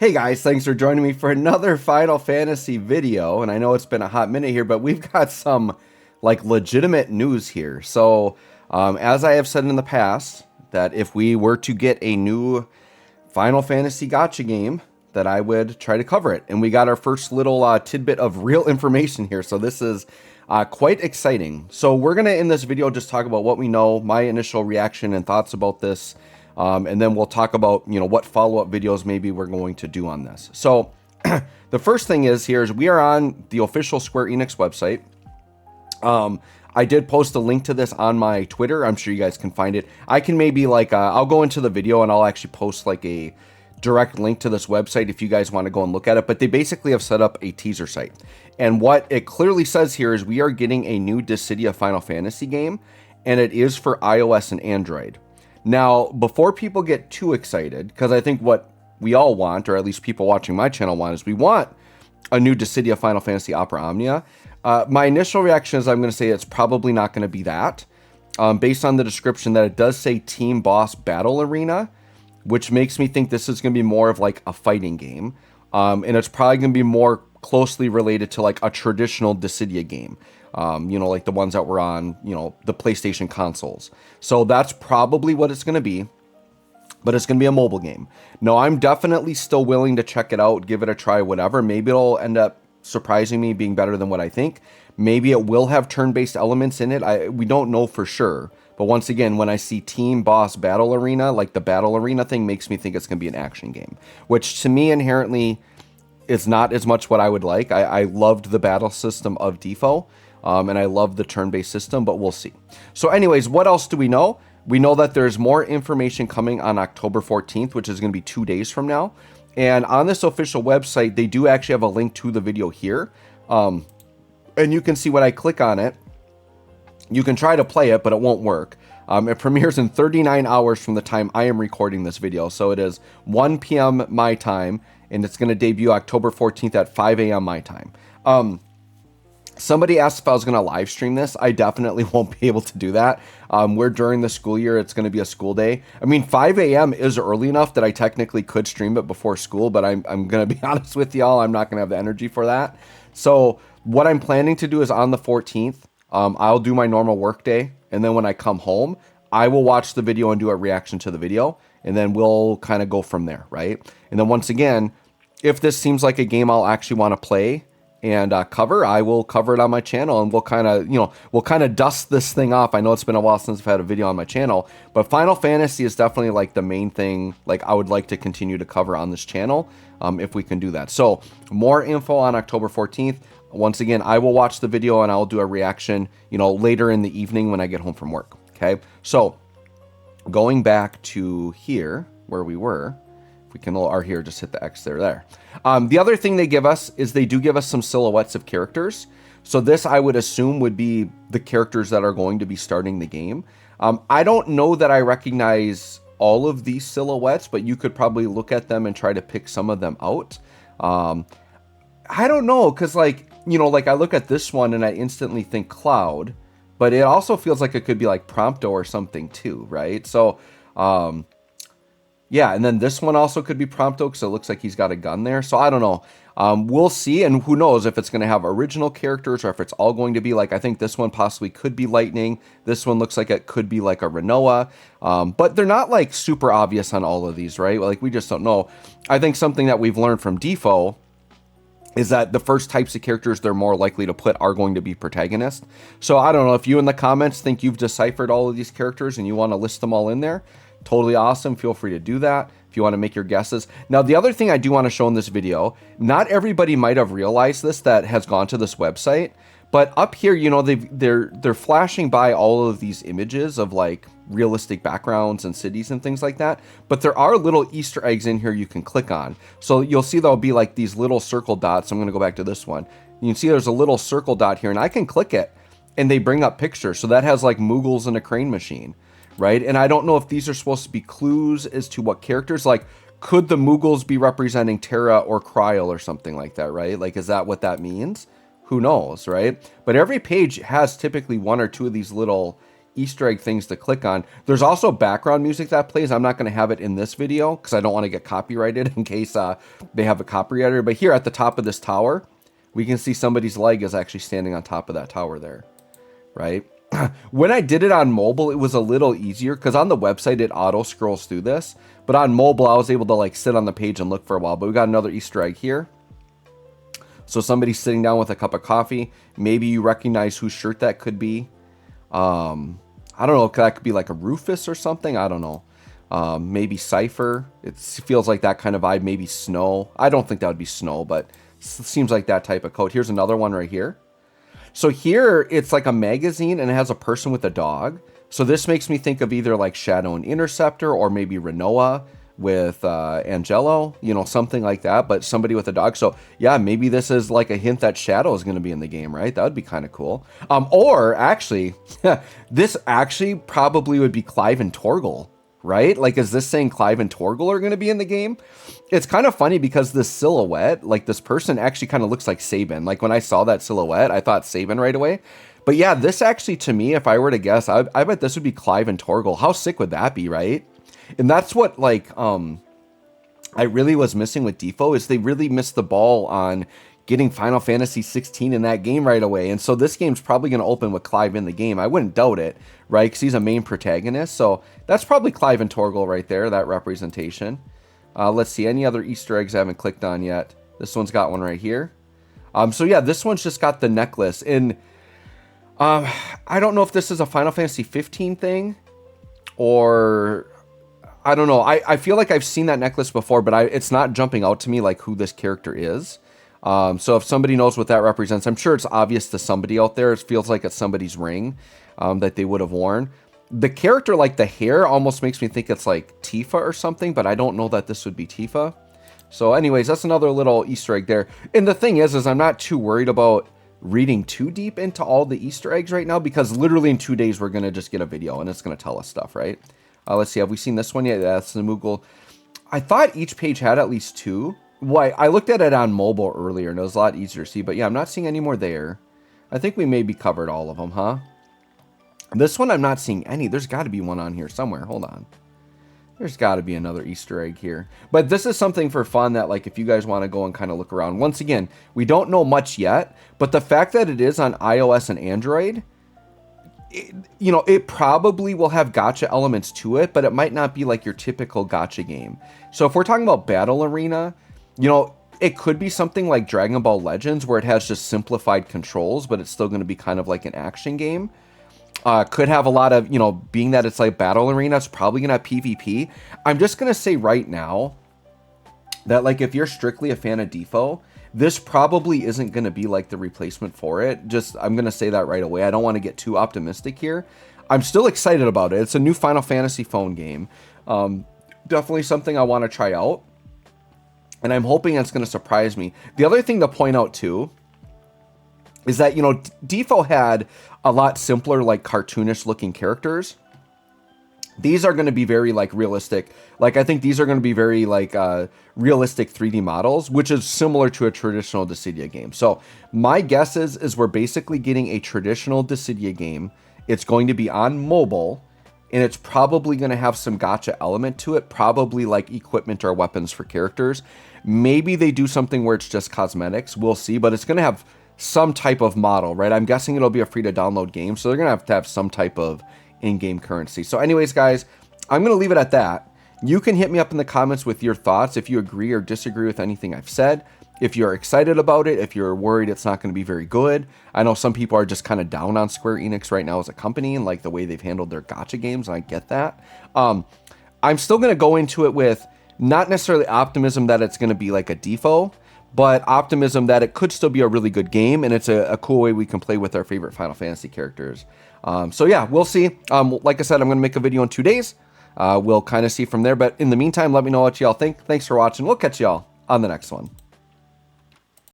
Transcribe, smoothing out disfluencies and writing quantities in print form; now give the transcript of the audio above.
Hey guys, thanks for joining me for another Final Fantasy video. And I know it's been a hot minute here, but we've got some like legitimate news here. So, as I have said in the past, that if we were to get a new Final Fantasy gacha game, that I would try to cover it. And we got our first little tidbit of real information here. So this is quite exciting. So we're going to, in this video, just talk about what we know, my initial reaction and thoughts about this. And then we'll talk about, what follow-up videos maybe we're going to do on this. So the first thing is we are on the official Square Enix website. I did post a link to this on my Twitter. I'm sure you guys can find it. I can maybe I'll go into the video and I'll actually post like a direct link to this website if you guys want to go and look at it. But they basically have set up a teaser site. And what it clearly says here is we are getting a new Dissidia Final Fantasy game, and it is for iOS and Android. Now, before people get too excited, because I think what we all want, or at least people watching my channel want, is we want a new Dissidia Final Fantasy Opera Omnia. My initial reaction is I'm going to say it's probably not going to be that, based on the description that it does say Team Boss Battle Arena, which makes me think this is going to be more of like a fighting game, and it's probably going to be more closely related to like a traditional Dissidia game. Like the ones that were on, the PlayStation consoles. So that's probably what it's going to be, but it's going to be a mobile game. No, I'm definitely still willing to check it out, give it a try, whatever. Maybe it'll end up surprising me, being better than what I think. Maybe it will have turn-based elements in it. We don't know for sure. But once again, when I see Team Boss Battle Arena, like the Battle Arena thing makes me think it's going to be an action game, which to me inherently is not as much what I would like. I loved the battle system of DFFOO. And I love the turn-based system, but we'll see. So anyways, what else do we know? We know that there's more information coming on October 14th, which is going to be 2 days from now. And on this official website, they do actually have a link to the video here. And you can see when I click on it, you can try to play it, but it won't work. It premieres in 39 hours from the time I am recording this video. So it is 1 p.m. my time, and it's going to debut October 14th at 5 a.m. my time. Somebody asked if I was going to live stream this. I definitely won't be able to do that. We're during the school year. It's going to be a school day. I mean, 5 a.m. is early enough that I technically could stream it before school, but I'm going to be honest with y'all. I'm not going to have the energy for that. So what I'm planning to do is on the 14th, I'll do my normal work day. And then when I come home, I will watch the video and do a reaction to the video. And then we'll kind of go from there, right? And then once again, if this seems like a game I'll actually want to play and cover, I will cover it on my channel, and we'll kind of dust this thing off. I know it's been a while since I've had a video on my channel, but Final Fantasy is definitely like the main thing like I would like to continue to cover on this channel, if we can do that. So more info on October 14th. Once again, I will watch the video and I'll do a reaction, later in the evening when I get home from work. Okay, so going back to here where we were. We can are here, just hit the X there. The other thing they give us is they do give us some silhouettes of characters. So this, I would assume, would be the characters that are going to be starting the game. I don't know that I recognize all of these silhouettes, but you could probably look at them and try to pick some of them out. I don't know, because I look at this one and I instantly think Cloud, but it also feels like it could be like Prompto or something too, right? So, yeah, and then this one also could be Prompto because it looks like he's got a gun there. So I don't know. We'll see, and who knows if it's going to have original characters or if it's all going to be like, I think this one possibly could be Lightning. This one looks like it could be like a Rinoa. But they're not like super obvious on all of these, right? Like we just don't know. I think something that we've learned from DFFOO is that the first types of characters they're more likely to put are going to be protagonists. So I don't know if you in the comments think you've deciphered all of these characters and you want to list them all in there. Totally awesome. Feel free to do that if you want to make your guesses. Now, the other thing I do want to show in this video, not everybody might have realized this that has gone to this website, but up here, they're flashing by all of these images of like realistic backgrounds and cities and things like that. But there are little Easter eggs in here you can click on. So you'll see there'll be like these little circle dots. I'm going to go back to this one. You can see there's a little circle dot here, and I can click it and they bring up pictures. So that has like Moogles and a crane machine. Right? And I don't know if these are supposed to be clues as to what characters, like, could the Moogles be representing Terra or Kryl or something like that, right? Like, is that what that means? Who knows, right? But every page has typically one or two of these little Easter egg things to click on. There's also background music that plays. I'm not going to have it in this video because I don't want to get copyrighted in case they have a copywriter. But here at the top of this tower, we can see somebody's leg is actually standing on top of that tower there, right? When I did it on mobile, it was a little easier because on the website, it auto scrolls through this. But on mobile, I was able to like sit on the page and look for a while. But we got another Easter egg here. So somebody's sitting down with a cup of coffee. Maybe you recognize whose shirt that could be. I don't know. That could be like a Rufus or something. I don't know. Maybe Cypher. It feels like that kind of vibe. Maybe Snow. I don't think that would be Snow, but it seems like that type of coat. Here's another one right here. So here it's like a magazine and it has a person with a dog. So this makes me think of either like Shadow and Interceptor or maybe Renoa with Angelo, you know, something like that, but somebody with a dog. So yeah, maybe this is like a hint that Shadow is going to be in the game, right? That would be kind of cool. Or actually, this actually probably would be Clive and Torgal, right? Like, is this saying Clive and Torgal are going to be in the game? It's kind of funny because this silhouette, like this person actually kind of looks like Sabin. Like when I saw that silhouette, I thought Sabin right away. But yeah, this actually, to me, if I were to guess, I bet this would be Clive and Torgal. How sick would that be, right? And that's what, like, I really was missing with Defo, is they really missed the ball on getting Final Fantasy 16 in that game right away. And so this game's probably going to open with Clive in the game. I wouldn't doubt it, right? Because he's a main protagonist. So that's probably Clive and Torgal right there, that representation. Let's see, any other Easter eggs I haven't clicked on yet. This one's got one right here. So yeah, this one's just got the necklace. And I don't know if this is a Final Fantasy 15 thing or I don't know. I feel like I've seen that necklace before, but it's not jumping out to me like who this character is. So if somebody knows what that represents, I'm sure it's obvious to somebody out there. It feels like it's somebody's ring that they would have worn. The character, like the hair, almost makes me think it's like Tifa or something, but I don't know that this would be Tifa. So anyways, that's another little Easter egg there. And the thing is I'm not too worried about reading too deep into all the Easter eggs right now, because literally in 2 days, we're going to just get a video and it's going to tell us stuff, right? Let's see. Have we seen this one yet? That's the Moogle. I thought each page had at least 2. Why? I looked at it on mobile earlier and it was a lot easier to see, but yeah, I'm not seeing any more there. I think we maybe covered all of them, huh? This one, I'm not seeing any. There's got to be one on here somewhere. Hold on. There's got to be another Easter egg here. But this is something for fun that, like, if you guys want to go and kind of look around. Once again, we don't know much yet, but the fact that it is on iOS and Android, you know, it probably will have gacha elements to it, but it might not be like your typical gacha game. So if we're talking about Battle Arena, you know, it could be something like Dragon Ball Legends where it has just simplified controls, but it's still going to be kind of like an action game. Could have a lot of, you know, being that it's like Battle Arena, it's probably going to have PvP. I'm just going to say right now that, like, if you're strictly a fan of Defo, this probably isn't going to be like the replacement for it. I'm going to say that right away. I don't want to get too optimistic here. I'm still excited about it. It's a new Final Fantasy phone game. Definitely something I want to try out. And I'm hoping it's going to surprise me. The other thing to point out too is that, you know, Defo had a lot simpler, like cartoonish looking characters. These are going to be very like realistic. Like, I think these are going to be very like realistic 3D models, which is similar to a traditional Dissidia game. So my guess is we're basically getting a traditional Dissidia game. It's going to be on mobile, and it's probably going to have some gacha element to it, probably like equipment or weapons for characters. Maybe they do something where it's just cosmetics. We'll see, but it's going to have some type of model, right? I'm guessing it'll be a free to download game, so they're going to have some type of in-game currency. So anyways, guys, I'm going to leave it at that. You can hit me up in the comments with your thoughts if you agree or disagree with anything I've said. If you're excited about it, if you're worried it's not going to be very good. I know some people are just kind of down on Square Enix right now as a company and like the way they've handled their gacha games, and I get that. I'm still going to go into it with not necessarily optimism that it's going to be like a Defo, but optimism that it could still be a really good game, and it's a cool way we can play with our favorite Final Fantasy characters. So yeah, we'll see. Like I said, I'm going to make a video in 2 days. We'll kind of see from there, but in the meantime, let me know what y'all think. Thanks for watching. We'll catch y'all on the next one.